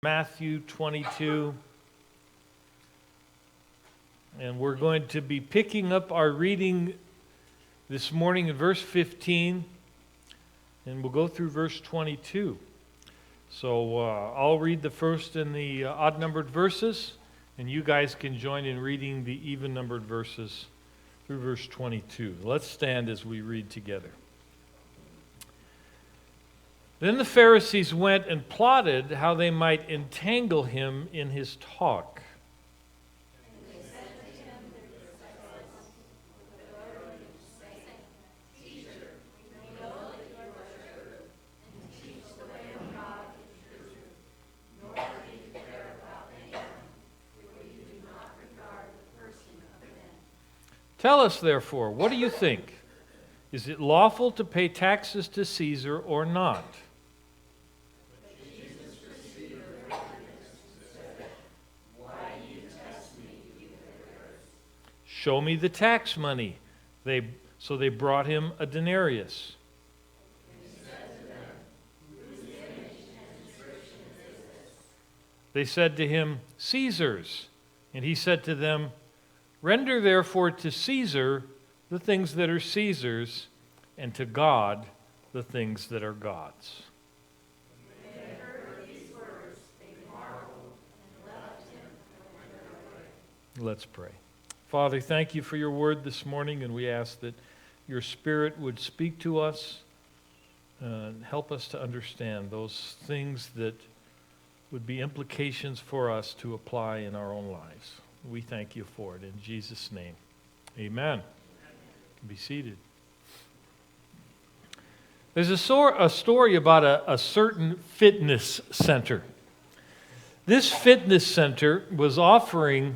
Matthew 22. And we're going to be picking up our reading this morning in verse 15, and we'll go through verse 22. So I'll read the first and the odd-numbered verses, and you guys can join in reading the even-numbered verses through verse 22. Let's stand as we read together. Then the Pharisees went and plotted how they might entangle him in his talk. Tell us, therefore, what do you think? Is it lawful to pay taxes to Caesar or not? Show me the tax money. So they brought him a denarius. They said to him, Caesar's. And he said to them, Render therefore to Caesar the things that are Caesar's, and to God the things that are God's. When they had heard these words, they marveled and left him and went their way. Let's pray. Father, thank you for your word this morning, and we ask that your Spirit would speak to us and help us to understand those things that would be implications for us to apply in our own lives. We thank you for it in Jesus' name. Amen. You can be seated. There's a story about a certain fitness center. This fitness center was offering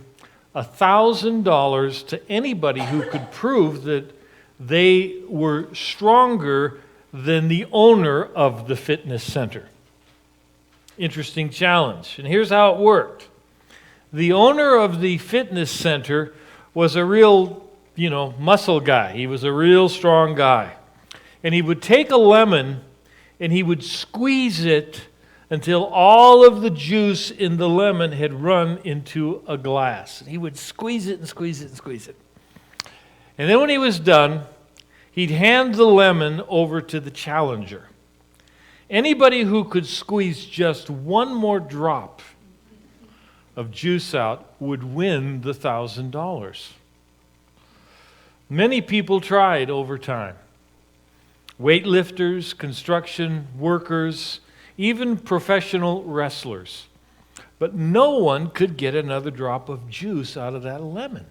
$1,000 to anybody who could prove that they were stronger than the owner of the fitness center. Interesting challenge. And here's how it worked. The owner of the fitness center was a real, muscle guy. He was a real strong guy. And he would take a lemon and he would squeeze it until all of the juice in the lemon had run into a glass. He would squeeze it and squeeze it and squeeze it. And then when he was done, he'd hand the lemon over to the challenger. Anybody who could squeeze just one more drop of juice out would win the $1,000. Many people tried over time. Weightlifters, construction workers, even professional wrestlers. But no one could get another drop of juice out of that lemon.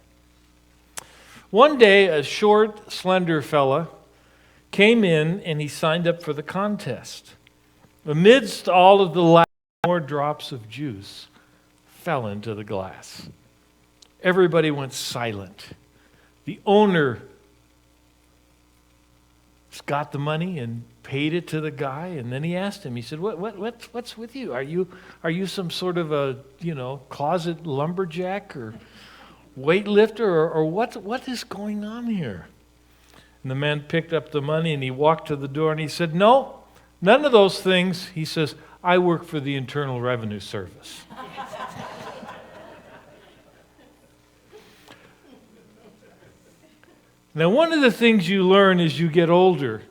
One day, a short, slender fella came in and he signed up for the contest. Amidst all of the last more drops of juice fell into the glass. Everybody went silent. The owner got the money and paid it to the guy, and then he asked him, he said, what's with you? Are you some sort of a, closet lumberjack or weightlifter or what is going on here? And the man picked up the money and he walked to the door and he said, No, none of those things. He says, I work for the Internal Revenue Service. Now, one of the things you learn as you get older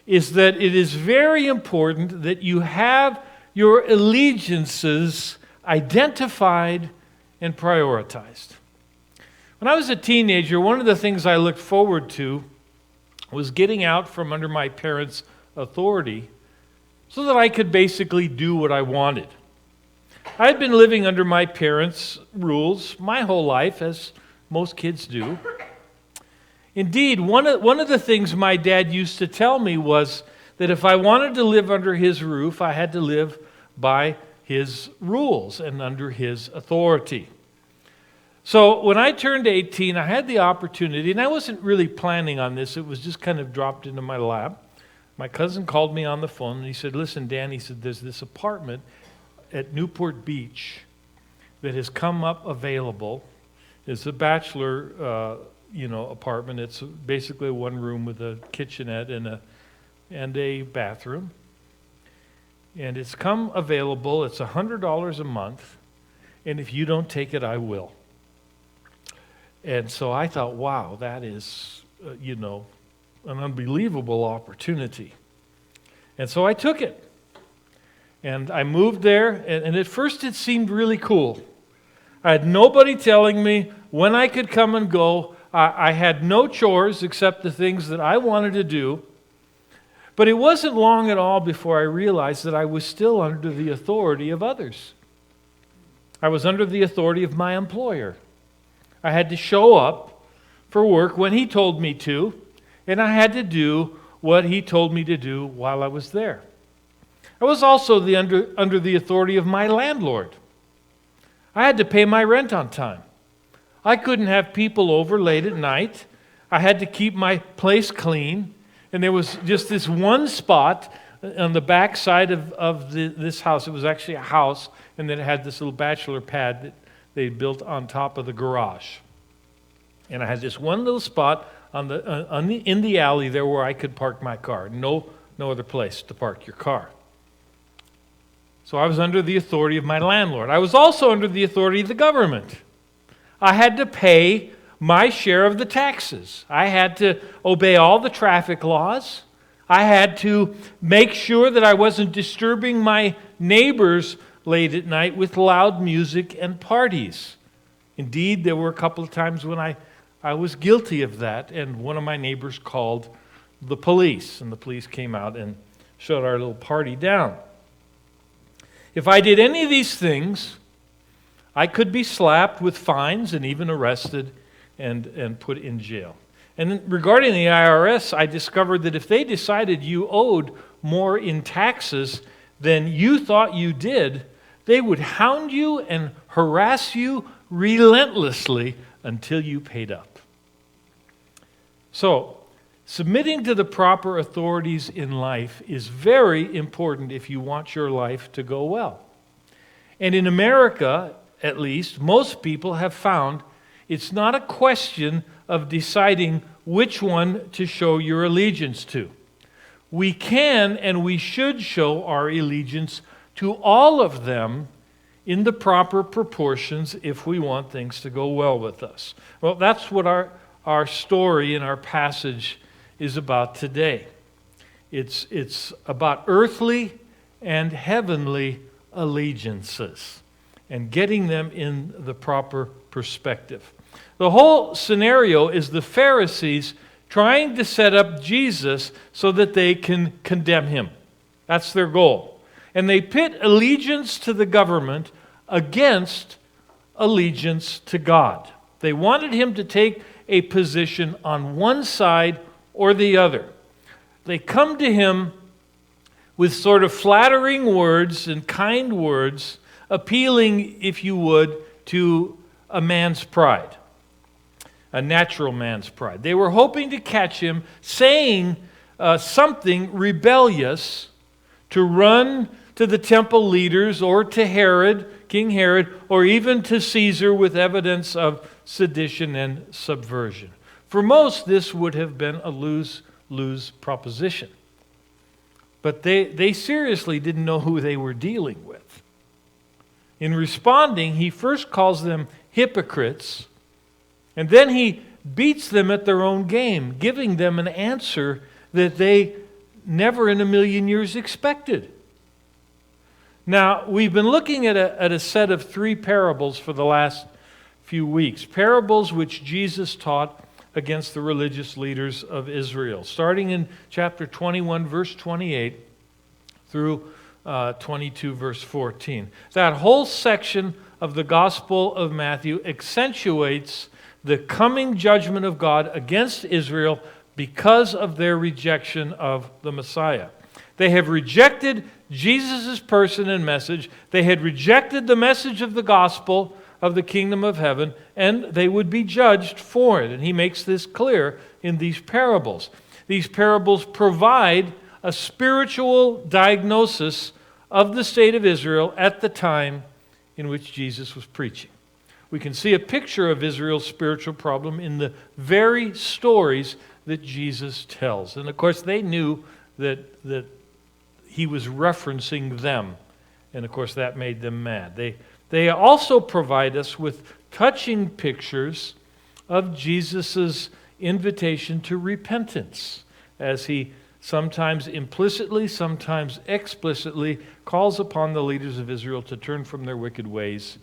is that it is very important that you have your allegiances identified and prioritized. When I was a teenager, one of the things I looked forward to was getting out from under my parents' authority so that I could basically do what I wanted. I had been living under my parents' rules my whole life, as most kids do. Indeed, one of the things my dad used to tell me was that if I wanted to live under his roof, I had to live by his rules and under his authority. So when I turned 18, I had the opportunity, and I wasn't really planning on this, it was just kind of dropped into my lap. My cousin called me on the phone and he said, Listen, Dan, he said, there's this apartment at Newport Beach that has come up available. It's a bachelor apartment. It's basically one room with a kitchenette and a bathroom. And it's come available. It's $100 a month. And if you don't take it, I will. And so I thought, wow, that is, an unbelievable opportunity. And so I took it. And I moved there. And at first it seemed really cool. I had nobody telling me when I could come and go. I had no chores except the things that I wanted to do. But it wasn't long at all before I realized that I was still under the authority of others. I was under the authority of my employer. I had to show up for work when he told me to, and I had to do what he told me to do while I was there. I was also under the authority of my landlord. I had to pay my rent on time. I couldn't have people over late at night. I had to keep my place clean. And there was just this one spot on the back side of this house. It was actually a house, and then it had this little bachelor pad that they built on top of the garage. And I had this one little spot in the alley there where I could park my car. No other place to park your car. So I was under the authority of my landlord. I was also under the authority of the government. I had to pay my share of the taxes. I had to obey all the traffic laws. I had to make sure that I wasn't disturbing my neighbors late at night with loud music and parties. Indeed, there were a couple of times when I was guilty of that, and one of my neighbors called the police, and the police came out and shut our little party down. If I did any of these things, I could be slapped with fines and even arrested and put in jail. And regarding the IRS, I discovered that if they decided you owed more in taxes than you thought you did, they would hound you and harass you relentlessly until you paid up. So, submitting to the proper authorities in life is very important if you want your life to go well. And in America, at least, most people have found it's not a question of deciding which one to show your allegiance to. We can and we should show our allegiance to all of them in the proper proportions if we want things to go well with us. Well, that's what our story in our passage is about today. It's about earthly and heavenly allegiances and getting them in the proper perspective. The whole scenario is the Pharisees trying to set up Jesus so that they can condemn him. That's their goal. And they pit allegiance to the government against allegiance to God. They wanted him to take a position on one side or the other. They come to him with sort of flattering words and kind words, appealing, if you would, to a man's pride. A natural man's pride. They were hoping to catch him saying something rebellious to run to the temple leaders or to Herod, King Herod, or even to Caesar with evidence of sedition and subversion. For most, this would have been a lose-lose proposition. But they seriously didn't know who they were dealing with. In responding, he first calls them hypocrites, and then he beats them at their own game, giving them an answer that they never in a million years expected. Now, we've been looking at a set of 3 parables for the last few weeks. Parables which Jesus taught against the religious leaders of Israel. Starting in chapter 21, verse 28, through 22, verse 14. That whole section of the Gospel of Matthew accentuates the coming judgment of God against Israel because of their rejection of the Messiah. They have rejected Jesus' person and message. They had rejected the message of the gospel of the kingdom of heaven, and they would be judged for it. And he makes this clear in these parables. These parables provide a spiritual diagnosis of the state of Israel at the time in which Jesus was preaching. We can see a picture of Israel's spiritual problem in the very stories that Jesus tells. And of course, they knew that he was referencing them. And of course, that made them mad. They also provide us with touching pictures of Jesus' invitation to repentance, as he sometimes implicitly, sometimes explicitly calls upon the leaders of Israel to turn from their wicked ways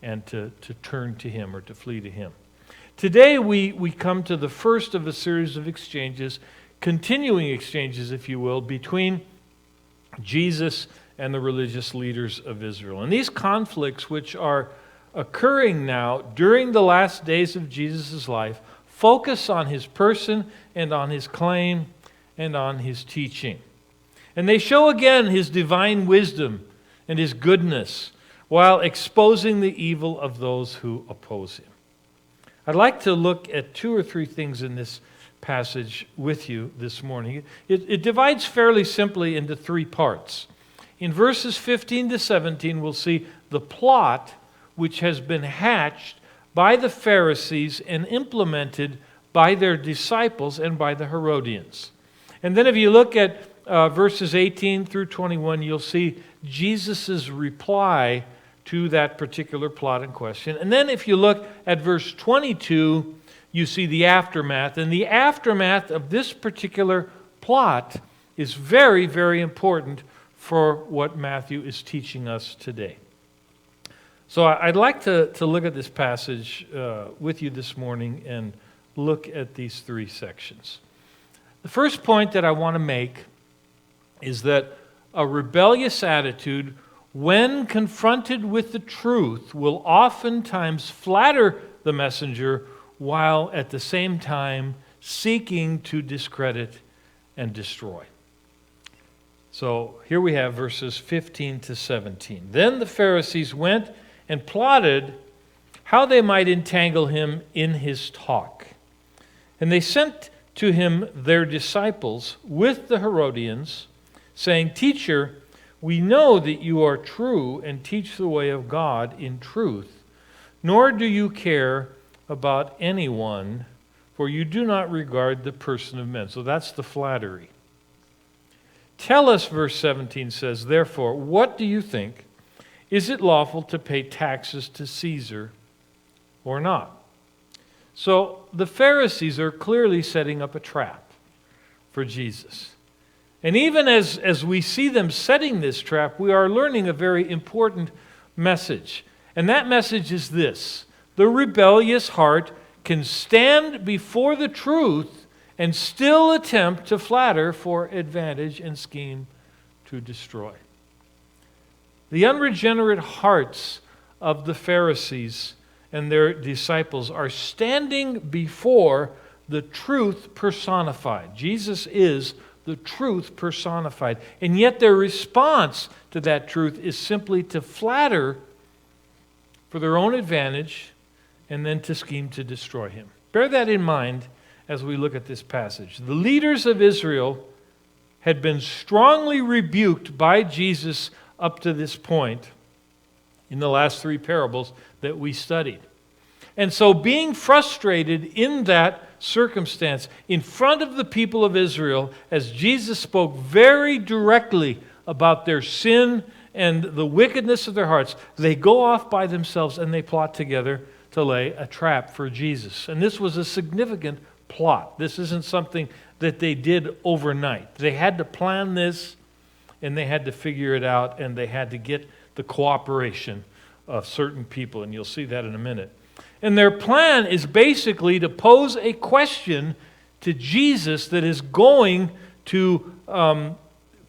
and to turn to him, or to flee to him. Today we come to the first of a series of exchanges, continuing exchanges, if you will, between Jesus and the religious leaders of Israel. And these conflicts, which are occurring now during the last days of Jesus' life, focus on his person and on his claim and on his teaching. And they show again his divine wisdom and his goodness, while exposing the evil of those who oppose him. I'd like to look at two or three things in this passage with you this morning. It divides fairly simply into three parts. In verses 15 to 17, we'll see the plot which has been hatched by the Pharisees and implemented by their disciples and by the Herodians. And then if you look at verses 18 through 21, you'll see Jesus' reply to that particular plot in question. And then if you look at verse 22, you see the aftermath. And the aftermath of this particular plot is very, very important for what Matthew is teaching us today. So I'd like to look at this passage with you this morning and look at these three sections. The first point that I want to make is that a rebellious attitude, when confronted with the truth, will oftentimes flatter the messenger while at the same time seeking to discredit and destroy. So here we have verses 15 to 17. Then the Pharisees went and plotted how they might entangle him in his talk. And they sent to him their disciples with the Herodians, saying, "Teacher, we know that you are true and teach the way of God in truth, nor do you care about anyone, for you do not regard the person of men." So that's the flattery. Tell us, verse 17 says, "Therefore, what do you think? Is it lawful to pay taxes to Caesar or not?" So the Pharisees are clearly setting up a trap for Jesus. And even as we see them setting this trap, we are learning a very important message. And that message is this: the rebellious heart can stand before the truth and still attempt to flatter for advantage and scheme to destroy. The unregenerate hearts of the Pharisees and their disciples are standing before the truth personified. Jesus is the truth personified. And yet their response to that truth is simply to flatter for their own advantage and then to scheme to destroy him. Bear that in mind as we look at this passage. The leaders of Israel had been strongly rebuked by Jesus up to this point in the last three parables that we studied. And so being frustrated in that circumstance in front of the people of Israel, as Jesus spoke very directly about their sin and the wickedness of their hearts, they go off by themselves and they plot together to lay a trap for Jesus. And this was a significant plot. This isn't something that they did overnight. They had to plan this, and they had to figure it out, and they had to get the cooperation of certain people, and you'll see that in a minute. And their plan is basically to pose a question to Jesus that is going to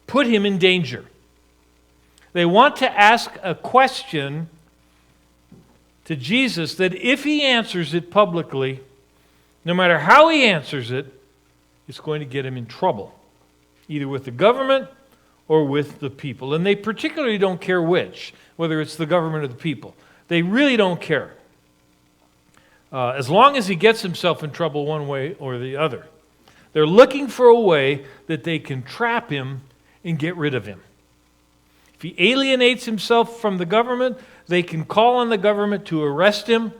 put him in danger. They want to ask a question to Jesus that if he answers it publicly, no matter how he answers it, it's going to get him in trouble, either with the government or with the people. And they particularly don't care which, whether it's the government or the people. They really don't care. As long as he gets himself in trouble one way or the other. They're looking for a way that they can trap him and get rid of him. If he alienates himself from the government, they can call on the government to arrest him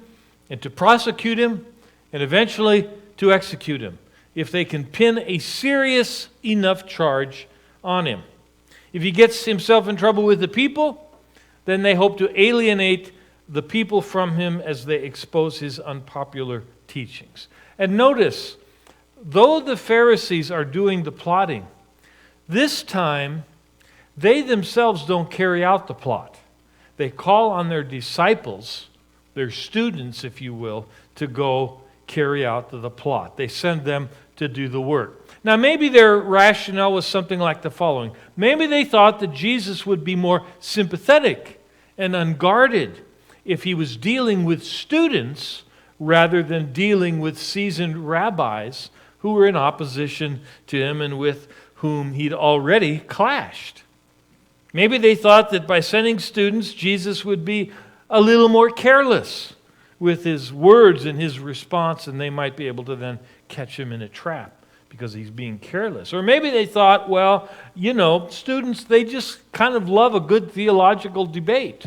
and to prosecute him and eventually to execute him, if they can pin a serious enough charge on him. If he gets himself in trouble with the people, then they hope to alienate the people from him as they expose his unpopular teachings. And notice, though the Pharisees are doing the plotting, this time they themselves don't carry out the plot. They call on their disciples, their students, if you will, to go carry out the plot. They send them to do the work. Now, maybe their rationale was something like the following. Maybe they thought that Jesus would be more sympathetic and unguarded if he was dealing with students rather than dealing with seasoned rabbis who were in opposition to him and with whom he'd already clashed. Maybe they thought that by sending students, Jesus would be a little more careless with his words and his response, and they might be able to then catch him in a trap because he's being careless. Or maybe they thought, well, students, they just kind of love a good theological debate.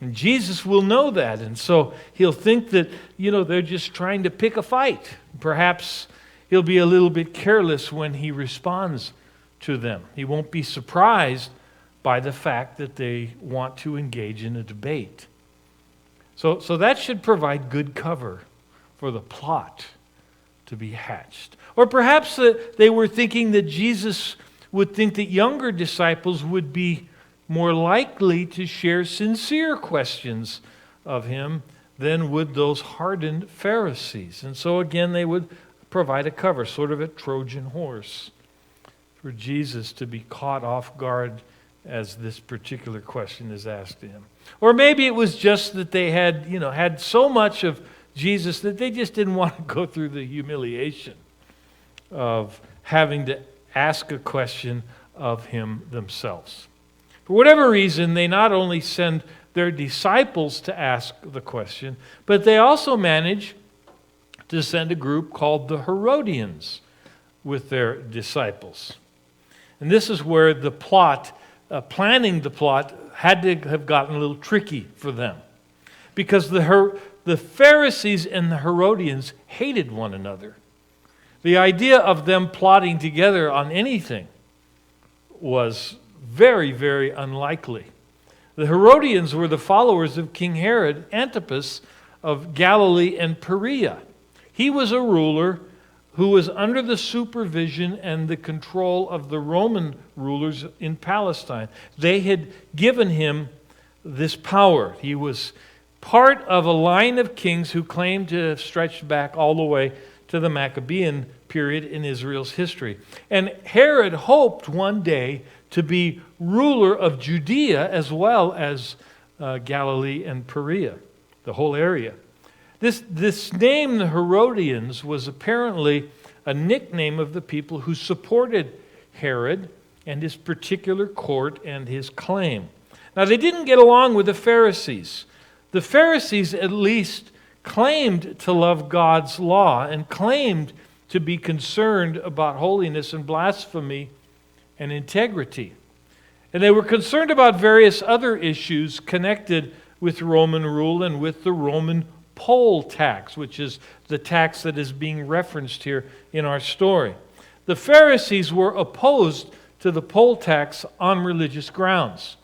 And Jesus will know that, and so he'll think that, they're just trying to pick a fight. Perhaps he'll be a little bit careless when he responds to them. He won't be surprised by the fact that they want to engage in a debate. So that should provide good cover for the plot to be hatched. Or perhaps they were thinking that Jesus would think that younger disciples would be more likely to share sincere questions of him than would those hardened Pharisees. And so again, they would provide a cover, sort of a Trojan horse, for Jesus to be caught off guard as this particular question is asked to him. Or maybe it was just that they had so much of Jesus that they just didn't want to go through the humiliation of having to ask a question of him themselves. For whatever reason, they not only send their disciples to ask the question, but they also manage to send a group called the Herodians with their disciples. And this is where the plot, planning the plot, had to have gotten a little tricky for them. Because the Pharisees and the Herodians hated one another. The idea of them plotting together on anything was very, very unlikely. The Herodians were the followers of King Herod Antipas of Galilee and Perea. He was a ruler who was under the supervision and the control of the Roman rulers in Palestine. They had given him this power. He was part of a line of kings who claimed to have stretched back all the way to the Maccabean period in Israel's history. And Herod hoped one day to be ruler of Judea as well as Galilee and Perea, the whole area. This name, the Herodians, was apparently a nickname of the people who supported Herod and his particular court and his claim. Now, they didn't get along with the Pharisees. The Pharisees at least claimed to love God's law and claimed to be concerned about holiness and blasphemy and integrity. And they were concerned about various other issues connected with Roman rule and with the Roman poll tax, which is the tax that is being referenced here in our story. The Pharisees were opposed to the poll tax on religious grounds.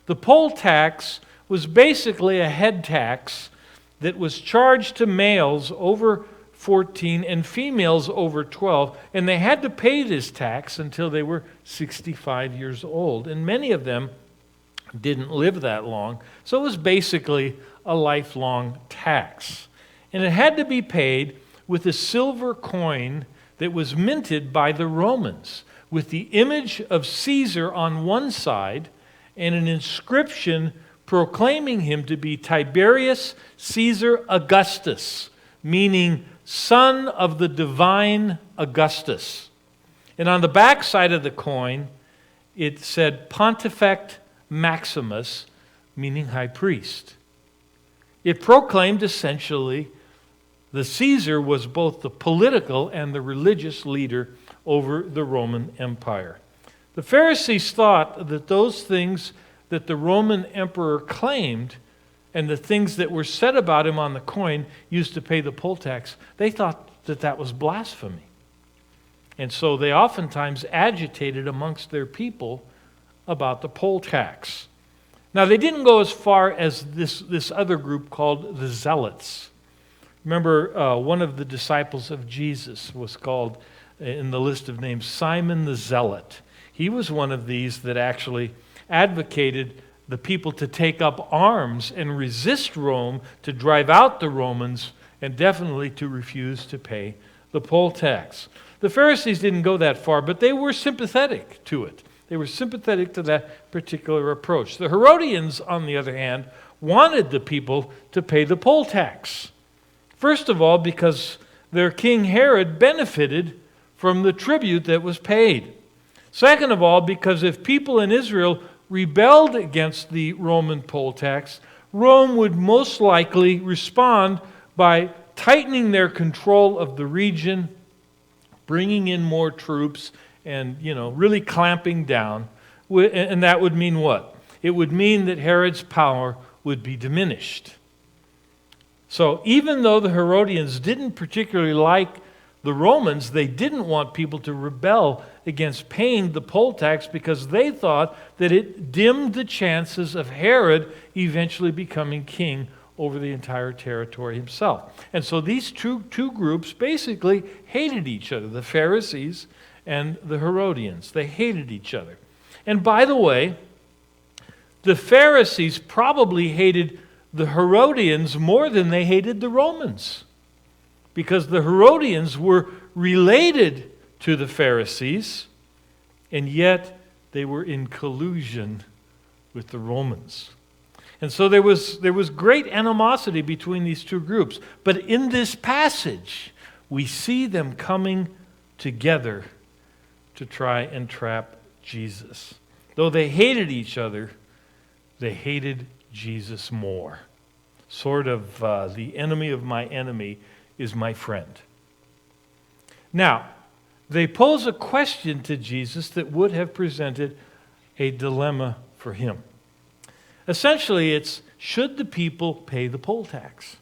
The poll tax was basically a head tax that was charged to males over 14 and females over 12, and they had to pay this tax until they were 65 years old. And many of them didn't live that long, so it was basically a lifelong tax. And it had to be paid with a silver coin that was minted by the Romans, with the image of Caesar on one side and an inscription proclaiming him to be Tiberius Caesar Augustus, meaning son of the divine Augustus. And on the back side of the coin, it said Pontifex Maximus, meaning high priest. It proclaimed essentially the Caesar was both the political and the religious leader over the Roman Empire. The Pharisees thought that those things that the Roman emperor claimed and the things that were said about him on the coin used to pay the poll tax, they thought that that was blasphemy. And so they oftentimes agitated amongst their people about the poll tax. Now, they didn't go as far as this other group called the Zealots. Remember, one of the disciples of Jesus was called, in the list of names, Simon the Zealot. He was one of these that actually advocated the people to take up arms and resist Rome, to drive out the Romans, and definitely to refuse to pay the poll tax. The Pharisees didn't go that far, but they were sympathetic to it. They were sympathetic to that particular approach. The Herodians, on the other hand, wanted the people to pay the poll tax. First of all, because their king Herod benefited from the tribute that was paid. Second of all, because if people in Israel rebelled against the Roman poll tax, Rome would most likely respond by tightening their control of the region, bringing in more troops, and really clamping down. And that would mean what? It would mean that Herod's power would be diminished. So even though the Herodians didn't particularly like the Romans, they didn't want people to rebel against paying the poll tax because they thought that it dimmed the chances of Herod eventually becoming king over the entire territory himself. And so these two groups basically hated each other, the Pharisees and the Herodians. They hated each other. And by the way, the Pharisees probably hated the Herodians more than they hated the Romans, because the Herodians were related to the Pharisees, and yet they were in collusion with the Romans. And so there was great animosity between these two groups. But in this passage, we see them coming together to try and trap Jesus. Though they hated each other, they hated Jesus more. Sort of the enemy of my enemy is my friend. Now, they pose a question to Jesus that would have presented a dilemma for him. Essentially, it's, should the people pay the poll tax?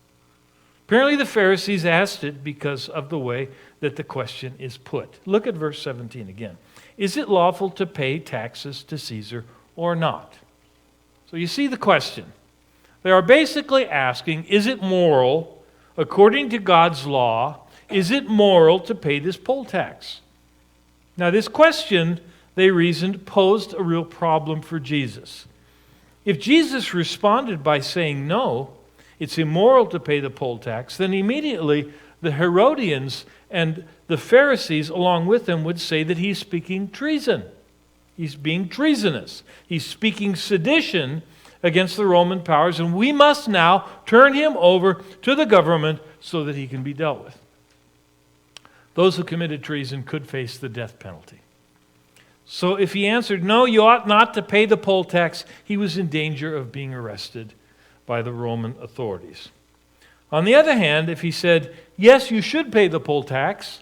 Apparently the Pharisees asked it because of the way that the question is put. Look at verse 17 again. Is it lawful to pay taxes to Caesar or not? So you see the question. They are basically asking, is it moral, according to God's law, is it moral to pay this poll tax? Now this question, they reasoned, posed a real problem for Jesus. If Jesus responded by saying no, it's immoral to pay the poll tax, then immediately the Herodians and the Pharisees along with him would say that he's speaking treason. He's being treasonous. He's speaking sedition against the Roman powers, and we must now turn him over to the government so that he can be dealt with. Those who committed treason could face the death penalty. So if he answered, no, you ought not to pay the poll tax, he was in danger of being arrested by the Roman authorities. On the other hand, if he said, yes, you should pay the poll tax,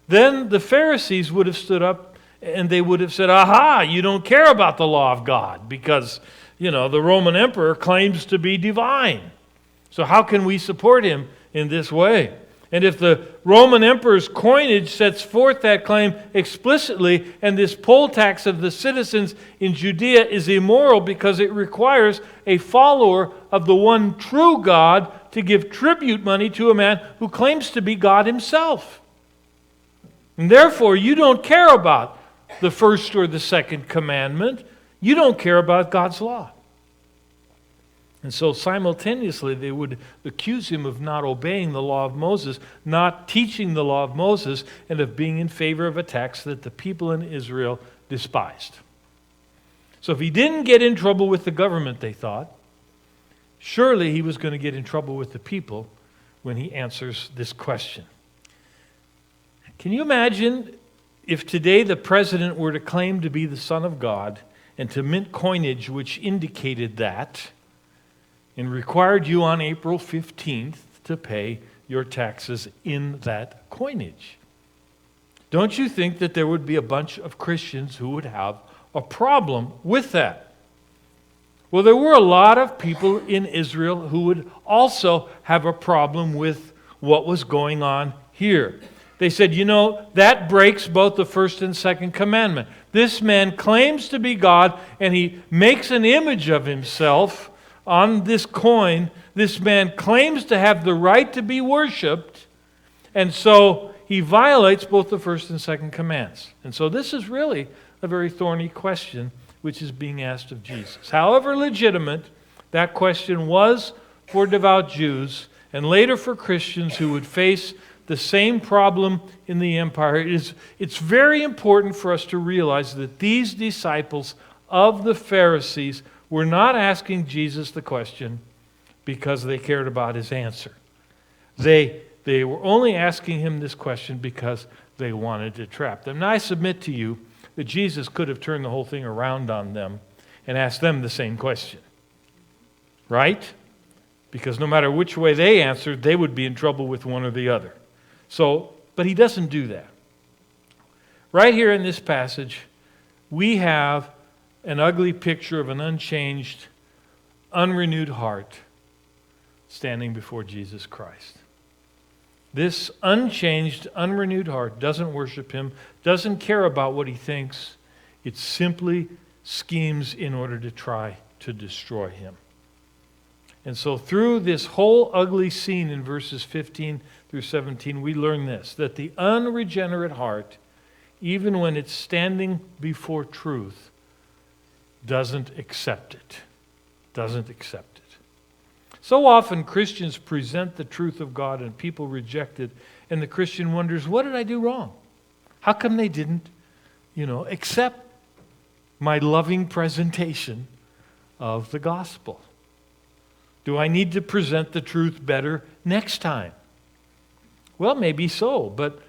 then the Pharisees would have stood up and they would have said, aha, you don't care about the law of God because, the Roman emperor claims to be divine. So how can we support him in this way? And if the Roman emperor's coinage sets forth that claim explicitly, and this poll tax of the citizens in Judea is immoral because it requires a follower of the one true God to give tribute money to a man who claims to be God himself. And therefore, you don't care about the first or the second commandment. You don't care about God's law. And so simultaneously they would accuse him of not obeying the law of Moses, not teaching the law of Moses, and of being in favor of a tax that the people in Israel despised. So if he didn't get in trouble with the government, they thought, surely he was going to get in trouble with the people when he answers this question. Can you imagine if today the president were to claim to be the Son of God and to mint coinage which indicated that, and required you on April 15th to pay your taxes in that coinage? Don't you think that there would be a bunch of Christians who would have a problem with that? Well, there were a lot of people in Israel who would also have a problem with what was going on here. They said, that breaks both the first and second commandment. This man claims to be God, and he makes an image of himself on this coin. This man claims to have the right to be worshipped, and so he violates both the first and second commands. And so this is really a very thorny question which is being asked of Jesus. However legitimate that question was for devout Jews, and later for Christians who would face the same problem in the empire, it's very important for us to realize that these disciples of the Pharisees were not asking Jesus the question because they cared about his answer. They were only asking him this question because they wanted to trap them. Now I submit to you that Jesus could have turned the whole thing around on them and asked them the same question. Right? Because no matter which way they answered, they would be in trouble with one or the other. But he doesn't do that. Right here in this passage, we have an ugly picture of an unchanged, unrenewed heart standing before Jesus Christ. This unchanged, unrenewed heart doesn't worship him, doesn't care about what he thinks. It simply schemes in order to try to destroy him. And so through this whole ugly scene in verses 15 through 17, we learn this, that the unregenerate heart, even when it's standing before truth, doesn't accept it. Doesn't accept it. So often Christians present the truth of God and people reject it, and the Christian wonders, what did I do wrong? How come they didn't, accept my loving presentation of the gospel? Do I need to present the truth better next time? Well, maybe so, but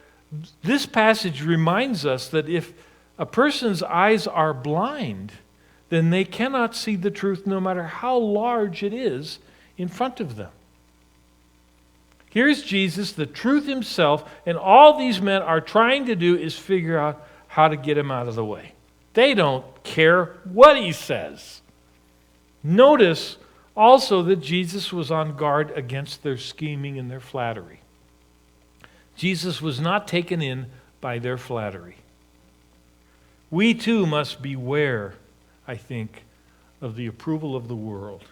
this passage reminds us that if a person's eyes are blind, then they cannot see the truth no matter how large it is in front of them. Here's Jesus, the truth himself, and all these men are trying to do is figure out how to get him out of the way. They don't care what he says. Notice also that Jesus was on guard against their scheming and their flattery. Jesus was not taken in by their flattery. We too must beware, I think, of the approval of the world.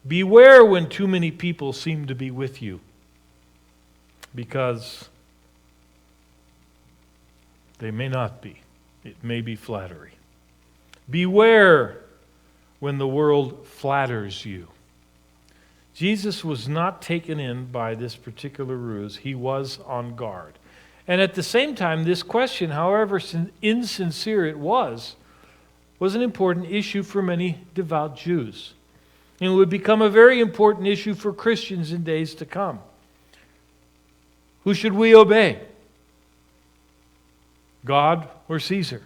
Beware when too many people seem to be with you, because they may not be. It may be flattery. Beware when the world flatters you. Jesus was not taken in by this particular ruse. He was on guard. And at the same time, this question, however insincere it was an important issue for many devout Jews. And it would become a very important issue for Christians in days to come. Who should we obey? God or Caesar?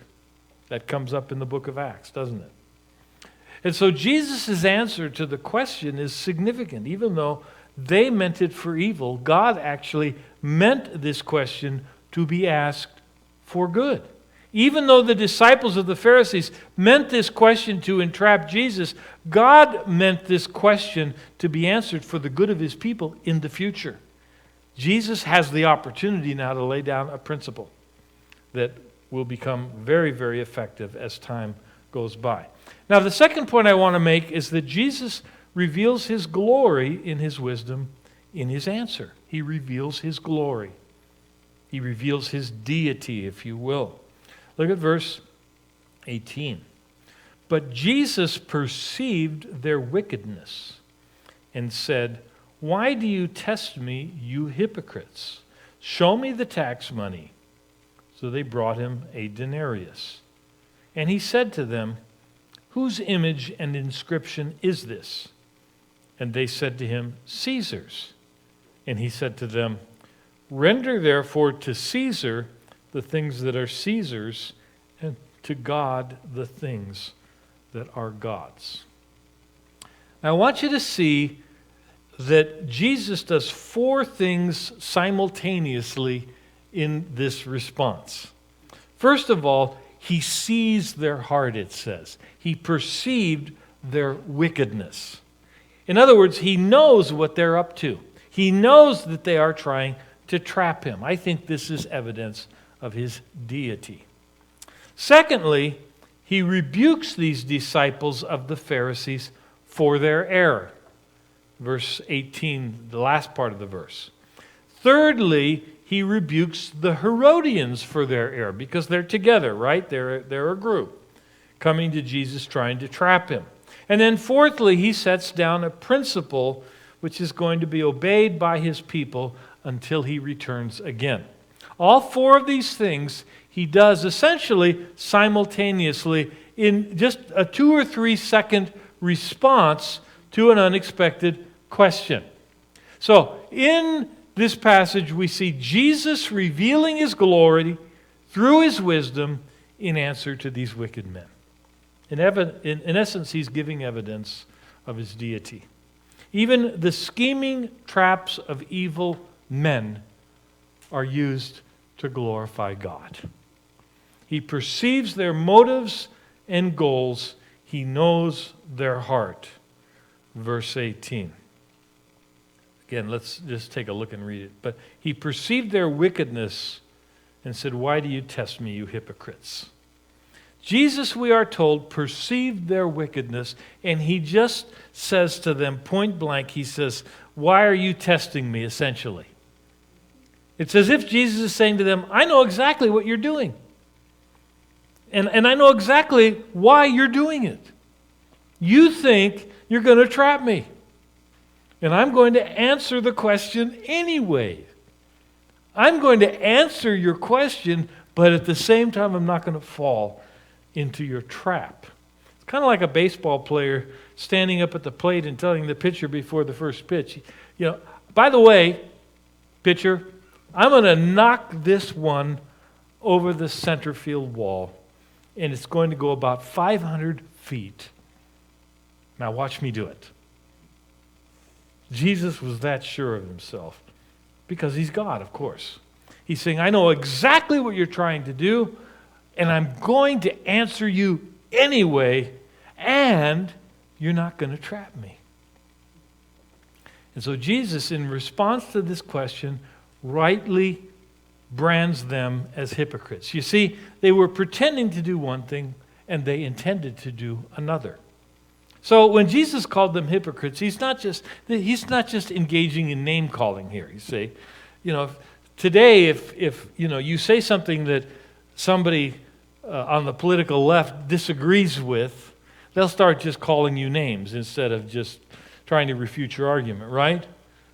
That comes up in the book of Acts, doesn't it? And so Jesus' answer to the question is significant. Even though they meant it for evil, God actually meant this question to be asked for good. Even though the disciples of the Pharisees meant this question to entrap Jesus, God meant this question to be answered for the good of his people in the future. Jesus has the opportunity now to lay down a principle that will become very, very effective as time goes by. Now, the second point I want to make is that Jesus reveals his glory in his wisdom in his answer. He reveals his glory. He reveals his deity, if you will. Look at verse 18. But Jesus perceived their wickedness and said, "Why do you test me, you hypocrites? Show me the tax money." So they brought him a denarius. And he said to them, "Whose image and inscription is this?" And they said to him, "Caesar's." And he said to them, "Render therefore to Caesar the things that are Caesar's, and to God the things that are God's." Now, I want you to see that Jesus does four things simultaneously in this response. First of all, he sees their heart, it says. He perceived their wickedness. In other words, he knows what they're up to. He knows that they are trying to trap him. I think this is evidence of his deity. Secondly, he rebukes these disciples of the Pharisees for their error. Verse 18, the last part of the verse. Thirdly, he rebukes the Herodians for their error, because they're together, right? They're a group coming to Jesus trying to trap him. And then fourthly, he sets down a principle which is going to be obeyed by his people until he returns again. All four of these things he does essentially simultaneously in just a 2 or 3 second response to an unexpected question. So in this passage we see Jesus revealing his glory through his wisdom in answer to these wicked men. In essence, he's giving evidence of his deity. Even the scheming traps of evil men are used to glorify God. He perceives their motives and goals. He knows their heart. Verse 18. Again, let's just take a look and read it. But he perceived their wickedness and said, "Why do you test me, you hypocrites?" Jesus, we are told, perceived their wickedness, and he just says to them, point blank, he says, "Why are you testing me?" essentially. It's as if Jesus is saying to them, I know exactly what you're doing. And I know exactly why you're doing it. You think you're going to trap me. And I'm going to answer the question anyway. I'm going to answer your question, but at the same time, I'm not going to fall into your trap. It's kind of like a baseball player standing up at the plate and telling the pitcher before the first pitch, by the way, pitcher, I'm going to knock this one over the center field wall, and it's going to go about 500 feet. Now watch me do it. Jesus was that sure of himself because he's God, of course. He's saying, I know exactly what you're trying to do, and I'm going to answer you anyway, and you're not going to trap me. And so Jesus, in response to this question, rightly brands them as hypocrites. You see, they were pretending to do one thing, and they intended to do another. So when Jesus called them hypocrites, he's not just engaging in name calling here. You say, today if you say something that somebody on the political left disagrees with, they'll start just calling you names instead of just trying to refute your argument, right?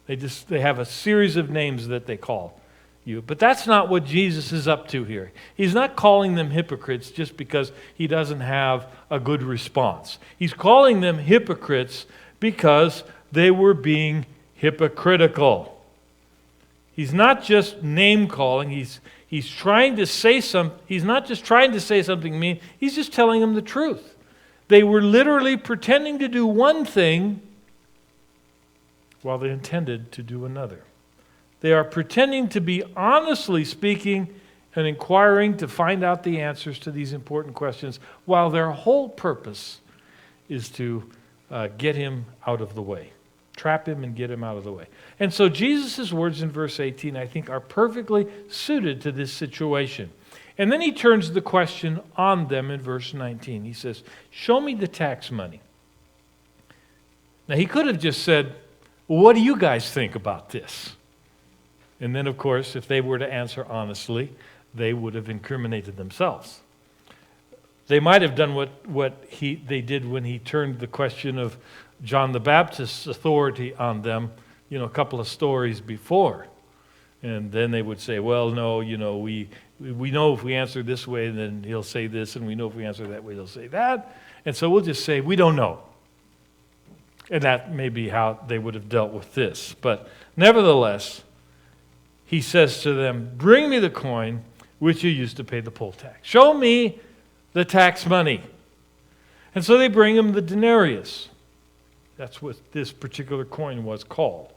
They have a series of names that they call you. But that's not what Jesus is up to here. He's not calling them hypocrites just because he doesn't have a good response. He's calling them hypocrites because they were being hypocritical. He's not just name calling. He's trying to say he's not just trying to say something mean. He's just telling them the truth. They were literally pretending to do one thing while they intended to do another. They are pretending to be honestly speaking and inquiring to find out the answers to these important questions, while their whole purpose is to get him out of the way. Trap him and get him out of the way. And so Jesus' words in verse 18, I think, are perfectly suited to this situation. And then he turns the question on them in verse 19. He says, "Show me the tax money." Now, he could have just said, well, what do you guys think about this? And then, of course, if they were to answer honestly, they would have incriminated themselves. They might have done what they did when he turned the question of John the Baptist's authority on them, a couple of stories before. And then they would say, well, no, we know if we answer this way, then he'll say this, and we know if we answer that way, he'll say that. And so we'll just say, we don't know. And that may be how they would have dealt with this. But nevertheless, he says to them, bring me the coin which you used to pay the poll tax. Show me the tax money. And so they bring him the denarius. That's what this particular coin was called.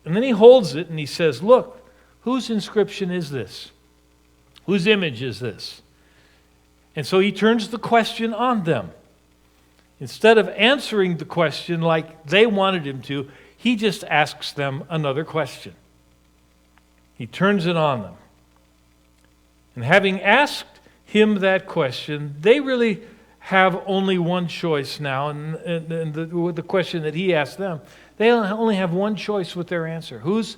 And then he holds it and he says, look, whose inscription is this? Whose image is this? And so he turns the question on them. Instead of answering the question like they wanted him to, he just asks them another question. He turns it on them. And having asked him that question, they really have only one choice now. And the question that he asked them, they only have one choice with their answer. Whose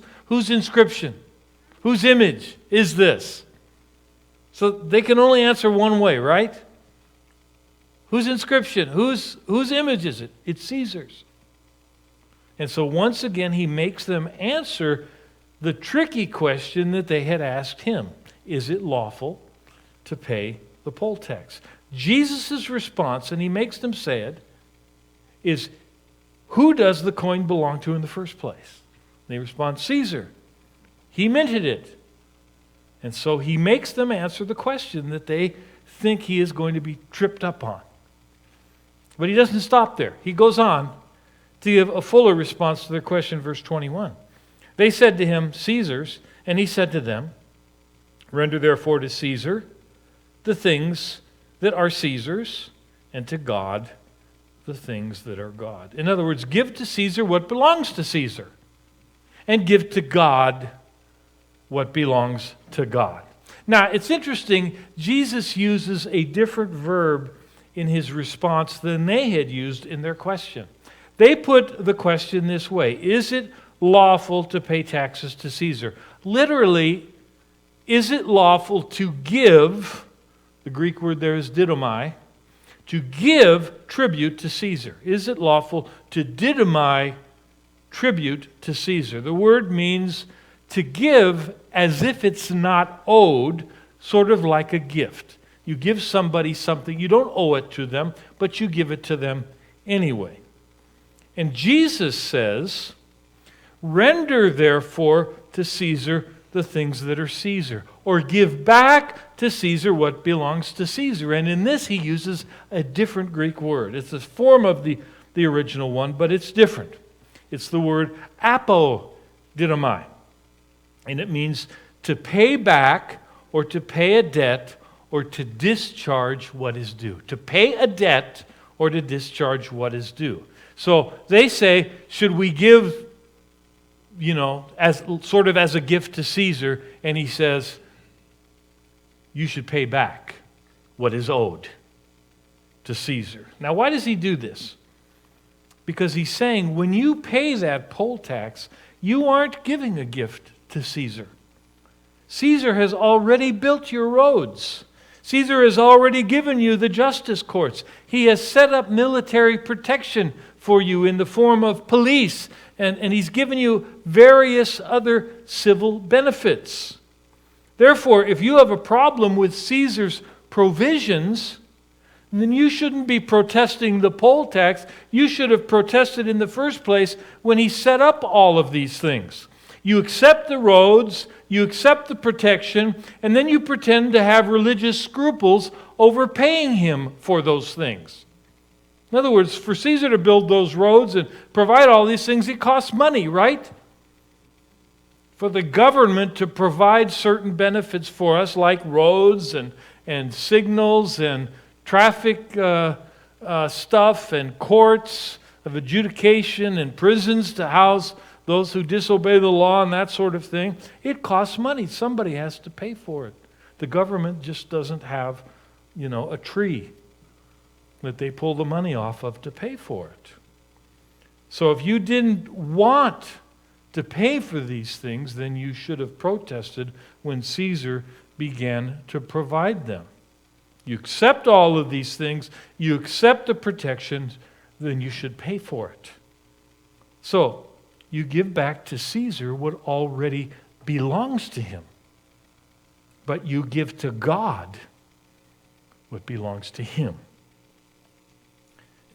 inscription, whose image is this? So they can only answer one way, right? Whose inscription? Whose image is it? It's Caesar's. And so once again, he makes them answer the tricky question that they had asked him. Is it lawful to pay the poll tax? Jesus' response, and he makes them say it, is, who does the coin belong to in the first place? They respond, Caesar. He minted it. And so he makes them answer the question that they think he is going to be tripped up on. But he doesn't stop there. He goes on to give a fuller response to their question, verse 21. They said to him, Caesar's, and he said to them, render therefore to Caesar the things that are Caesar's, and to God the things that are God. In other words, give to Caesar what belongs to Caesar, and give to God what belongs to God. Now, it's interesting, Jesus uses a different verb in his response than they had used in their question. They put the question this way, is it lawful to pay taxes to Caesar? Literally, is it lawful to give, the Greek word there is didomai, to give tribute to Caesar? Is it lawful to didomai tribute to Caesar? The word means to give as if it's not owed, sort of like a gift. You give somebody something, you don't owe it to them, but you give it to them anyway. And Jesus says, render therefore to Caesar the things that are Caesar, or give back to Caesar what belongs to Caesar. And in this he uses a different Greek word. It's a form of the original one, but it's different. It's the word apodidomai. And it means to pay back or to pay a debt or to discharge what is due. To pay a debt or to discharge what is due. So they say, should we give, as sort of as a gift to Caesar? And he says, you should pay back what is owed to Caesar. Now, why does he do this? Because he's saying, when you pay that poll tax, you aren't giving a gift to Caesar. Caesar has already built your roads. Caesar has already given you the justice courts. He has set up military protection for you in the form of police, and he's given you various other civil benefits. Therefore, if you have a problem with Caesar's provisions, then you shouldn't be protesting the poll tax. You should have protested in the first place when he set up all of these things. You accept the roads, you accept the protection, and then you pretend to have religious scruples over paying him for those things. In other words, for Caesar to build those roads and provide all these things, it costs money, right? For the government to provide certain benefits for us, like roads and signals and traffic stuff and courts of adjudication and prisons to house those who disobey the law and that sort of thing, it costs money. Somebody has to pay for it. The government just doesn't have, a tree that they pull the money off of to pay for it. So if you didn't want to pay for these things, then you should have protested when Caesar began to provide them. You accept all of these things, you accept the protections, then you should pay for it. So, you give back to Caesar what already belongs to him. But you give to God what belongs to him.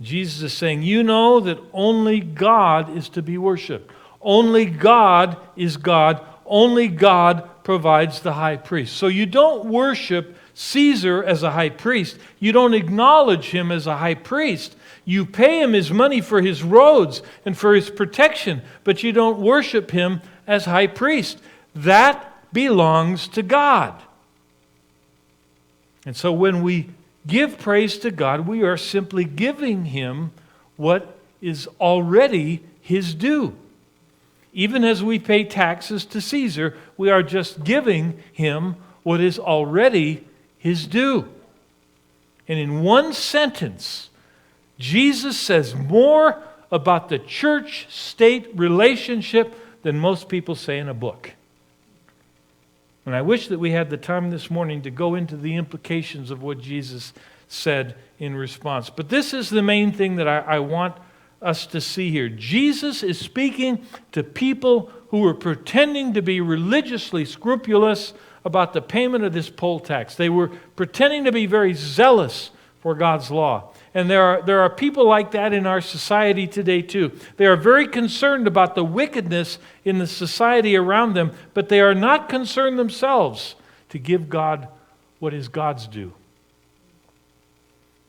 Jesus is saying, you know that only God is to be worshipped. Only God is God. Only God provides the high priest. So you don't worship Caesar as a high priest. You don't acknowledge him as a high priest. You pay him his money for his roads and for his protection, but you don't worship him as high priest. That belongs to God. And so when we give praise to God, we are simply giving him what is already his due. Even as we pay taxes to Caesar, we are just giving him what is already his due. And in one sentence, Jesus says more about the church-state relationship than most people say in a book. And I wish that we had the time this morning to go into the implications of what Jesus said in response. But this is the main thing that I want us to see here. Jesus is speaking to people who were pretending to be religiously scrupulous about the payment of this poll tax. They were pretending to be very zealous for God's law. And there are people like that in our society today too. They are very concerned about the wickedness in the society around them, but they are not concerned themselves to give God what is God's due.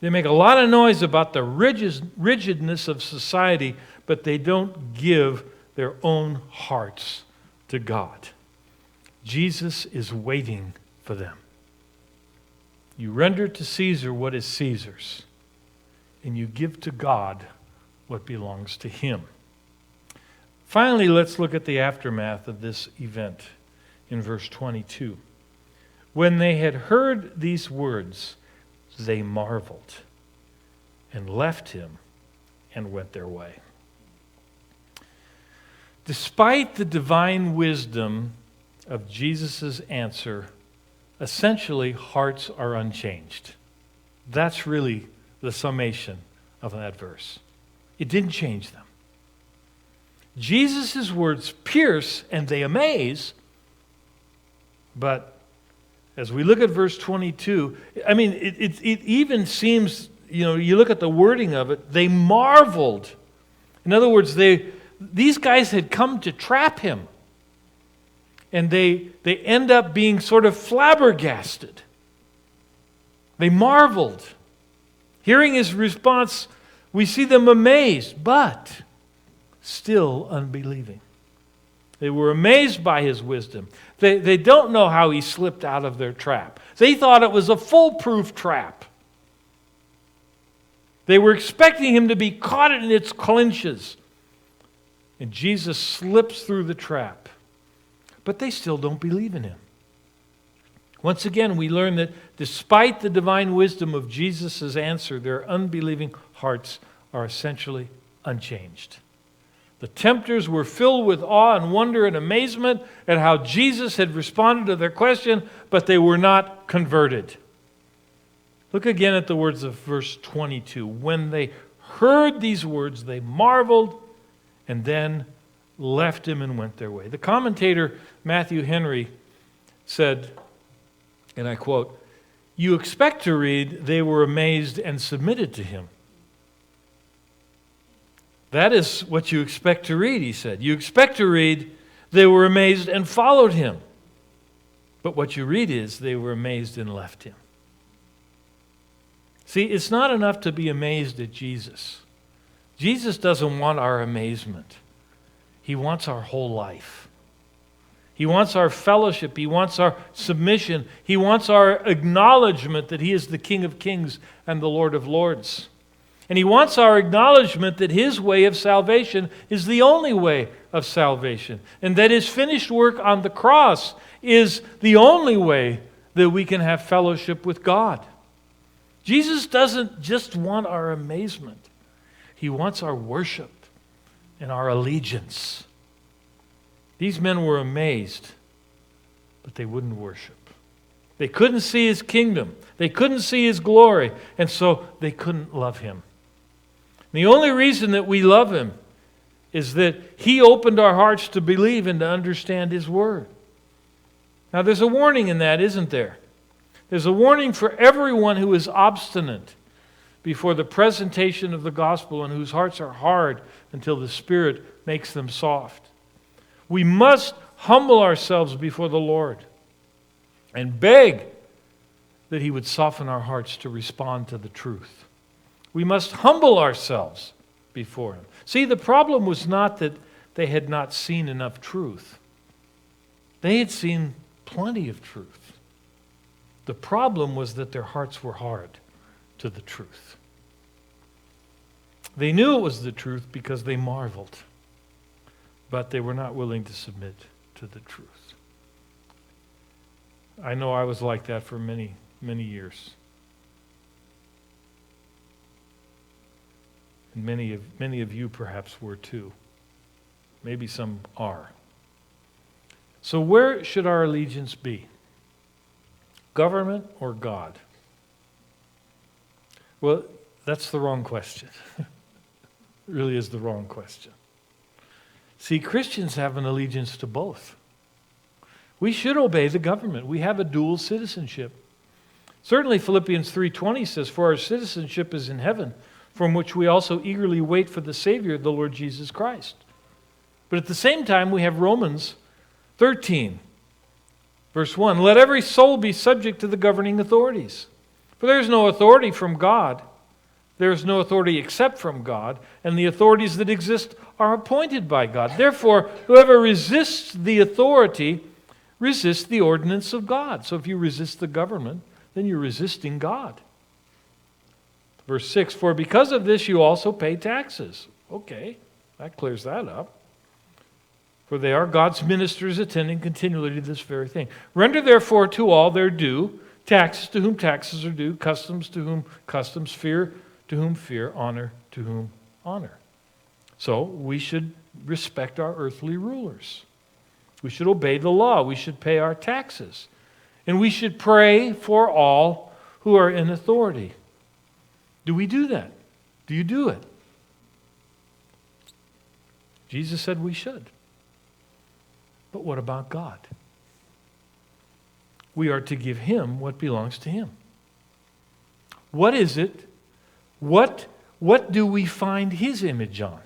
They make a lot of noise about the rigidness of society, but they don't give their own hearts to God. Jesus is waiting for them. You render to Caesar what is Caesar's, and you give to God what belongs to him. Finally, let's look at the aftermath of this event in verse 22. When they had heard these words, they marveled and left him and went their way. Despite the divine wisdom of Jesus' answer, essentially hearts are unchanged. That's really the summation of that verse. It didn't change them. Jesus' words pierce and they amaze, but as we look at verse 22, it even seems, you look at the wording of it, they marveled. In other words, these guys had come to trap him. And they end up being sort of flabbergasted. They marveled. Hearing his response, we see them amazed, but still unbelieving. They were amazed by his wisdom. They don't know how he slipped out of their trap. They thought it was a foolproof trap. They were expecting him to be caught in its clinches. And Jesus slips through the trap. But they still don't believe in him. Once again, we learn that despite the divine wisdom of Jesus' answer, their unbelieving hearts are essentially unchanged. The tempters were filled with awe and wonder and amazement at how Jesus had responded to their question, but they were not converted. Look again at the words of verse 22. When they heard these words, they marveled and then left him and went their way. The commentator Matthew Henry said, and I quote, "You expect to read, they were amazed and submitted to him. That is what you expect to read," he said. You expect to read, they were amazed and followed him. But what you read is, they were amazed and left him. See, it's not enough to be amazed at Jesus. Jesus doesn't want our amazement. He wants our whole life. He wants our fellowship. He wants our submission. He wants our acknowledgement that he is the King of Kings and the Lord of Lords. And he wants our acknowledgement that his way of salvation is the only way of salvation, and that his finished work on the cross is the only way that we can have fellowship with God. Jesus doesn't just want our amazement. He wants our worship and our allegiance. These men were amazed, but they wouldn't worship. They couldn't see his kingdom. They couldn't see his glory, and so they couldn't love him. The only reason that we love him is that he opened our hearts to believe and to understand his word. Now there's a warning in that, isn't there? There's a warning for everyone who is obstinate before the presentation of the gospel and whose hearts are hard until the Spirit makes them soft. We must humble ourselves before the Lord and beg that he would soften our hearts to respond to the truth. We must humble ourselves before him. See, the problem was not that they had not seen enough truth. They had seen plenty of truth. The problem was that their hearts were hard to the truth. They knew it was the truth because they marveled, but they were not willing to submit to the truth. I know I was like that for many, many years. And many of you perhaps were too. Maybe some are. So where should our allegiance be? Government or God? Well, that's the wrong question. It really is the wrong question. See, Christians have an allegiance to both. We should obey the government. We have a dual citizenship. Certainly Philippians 3:20 says, "For our citizenship is in heaven, from which we also eagerly wait for the Savior, the Lord Jesus Christ." But at the same time, we have Romans 13, verse 1. "Let every soul be subject to the governing authorities. For there is no authority from God. There is no authority except from God, and the authorities that exist are appointed by God. Therefore, whoever resists the authority resists the ordinance of God." So if you resist the government, then you're resisting God. Verse 6, "For because of this you also pay taxes." Okay, that clears that up. "For they are God's ministers, attending continually to this very thing. Render therefore to all their due, taxes to whom taxes are due, customs to whom customs, fear to whom fear, honor to whom honor." So we should respect our earthly rulers. We should obey the law. We should pay our taxes. And we should pray for all who are in authority. Do we do that? Do you do it? Jesus said we should. But what about God? We are to give Him what belongs to Him. What is it? What do we find His image on?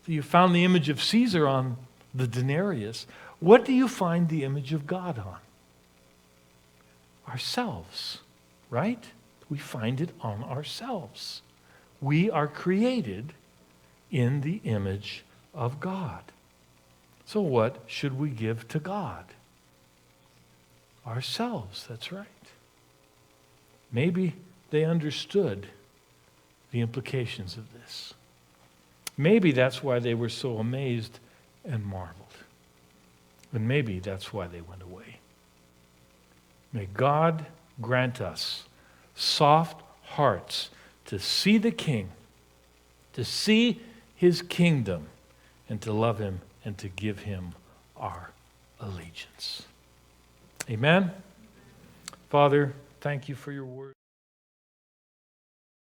So you found the image of Caesar on the denarius. What do you find the image of God on? Ourselves, right? We find it on ourselves. We are created in the image of God. So what should we give to God? Ourselves, that's right. Maybe they understood the implications of this. Maybe that's why they were so amazed and marveled. And maybe that's why they went away. May God grant us soft hearts to see the King, to see His kingdom, and to love Him and to give Him our allegiance. Amen? Father, thank You for Your word.